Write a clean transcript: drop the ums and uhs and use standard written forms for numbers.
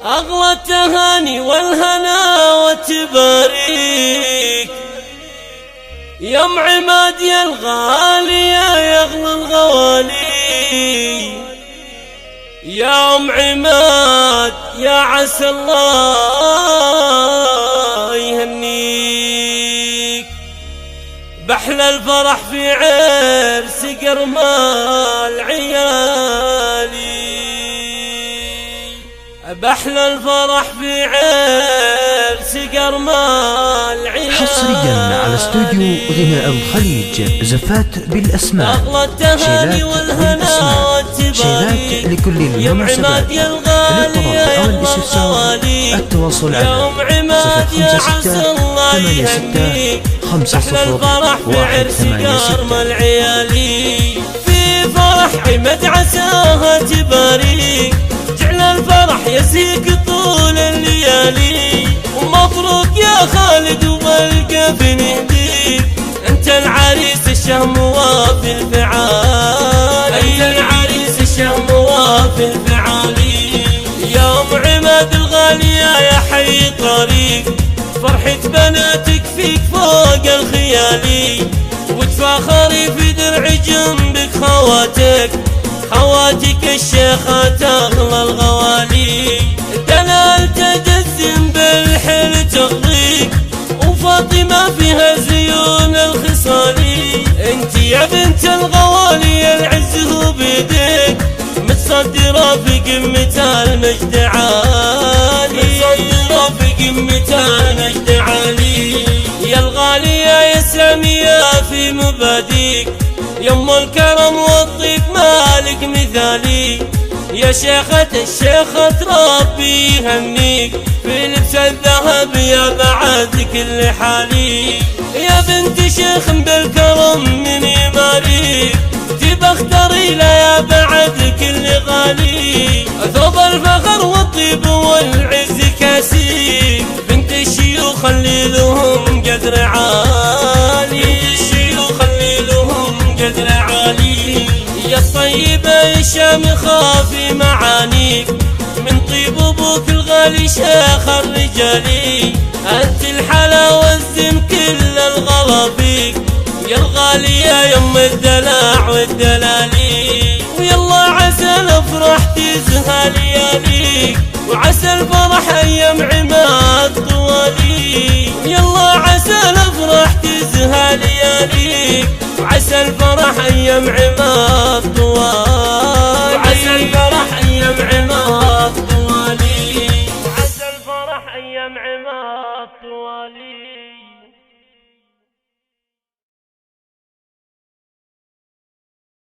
أغلى التهاني والهنا والتباريك يا ام عماد يا الغالية يا أغلى الغوالي، يا ام عماد يا عسى الله يهنيك. بحلى الفرح في عرس قرمال عيالي، بحلى الفرح في عرس قرمال عيالي. حصريا على استوديو غناء الخليج، زفات بالأسماء، التهاني والهنا والتباريك لكل المناسبات. للطلب أو الاستفسار التواصل على 056 86 الفرح في عرس قرمال عيالي، في فرح عماد عساها تباريك، جعل الفرح يسيك طول الليالي، ومبروك يا خالد وبالقف نهديك، انت العريس الشهم وافي الفعالي، انت العريس الشهم وافي الفعالي. يا ام عماد الغالية يا حي طريق، فرحة بناتك فيك فوق الخيالي، وتفاخري في درع جنبك خواتك الشيخات أغلى الغوالي، دلال تجسم بالحل تغريك، وفاطمة فيها زيون الخصالي، انت يا بنت الغوالي العز هو بيدك، متصدرة في قمة المجد عالي، متصدرة في قمة المجد عالي. يا الغالية يا سامية في مباديك، يم الكرم والطيب مالك مثالي، يا شيخة الشيخة ربي يهنيك، في لبس الذهب يا بعد كل حالي، يا بنت شيخ بالكرم من يماريك، تبختري لا يا بعد كل غالي، ثوب الفخر والطيب والعز كاسيك، بنت الشيوخ اللي لهم قدر عالي، بنت الشيوخ اللي لهم قدر عالي. يا الطيبة الشامخة في معانيك، من طيب ابوك الغالي شيخ الرجالي، انت الحلا والزم كل الغلا فيك، يا الغالية يم الدلع والدلالي، ويلا عسى الافراح تزهى لياليك، وعسى الفرح ايام عماد طوالي، يلا عسى الافراح تزهى لياليك، وعسى الفرح ايام عماد طوالي، وعسى الفرح ايام عماد طوالي، وعسى الفرح ايام عماد طوالي.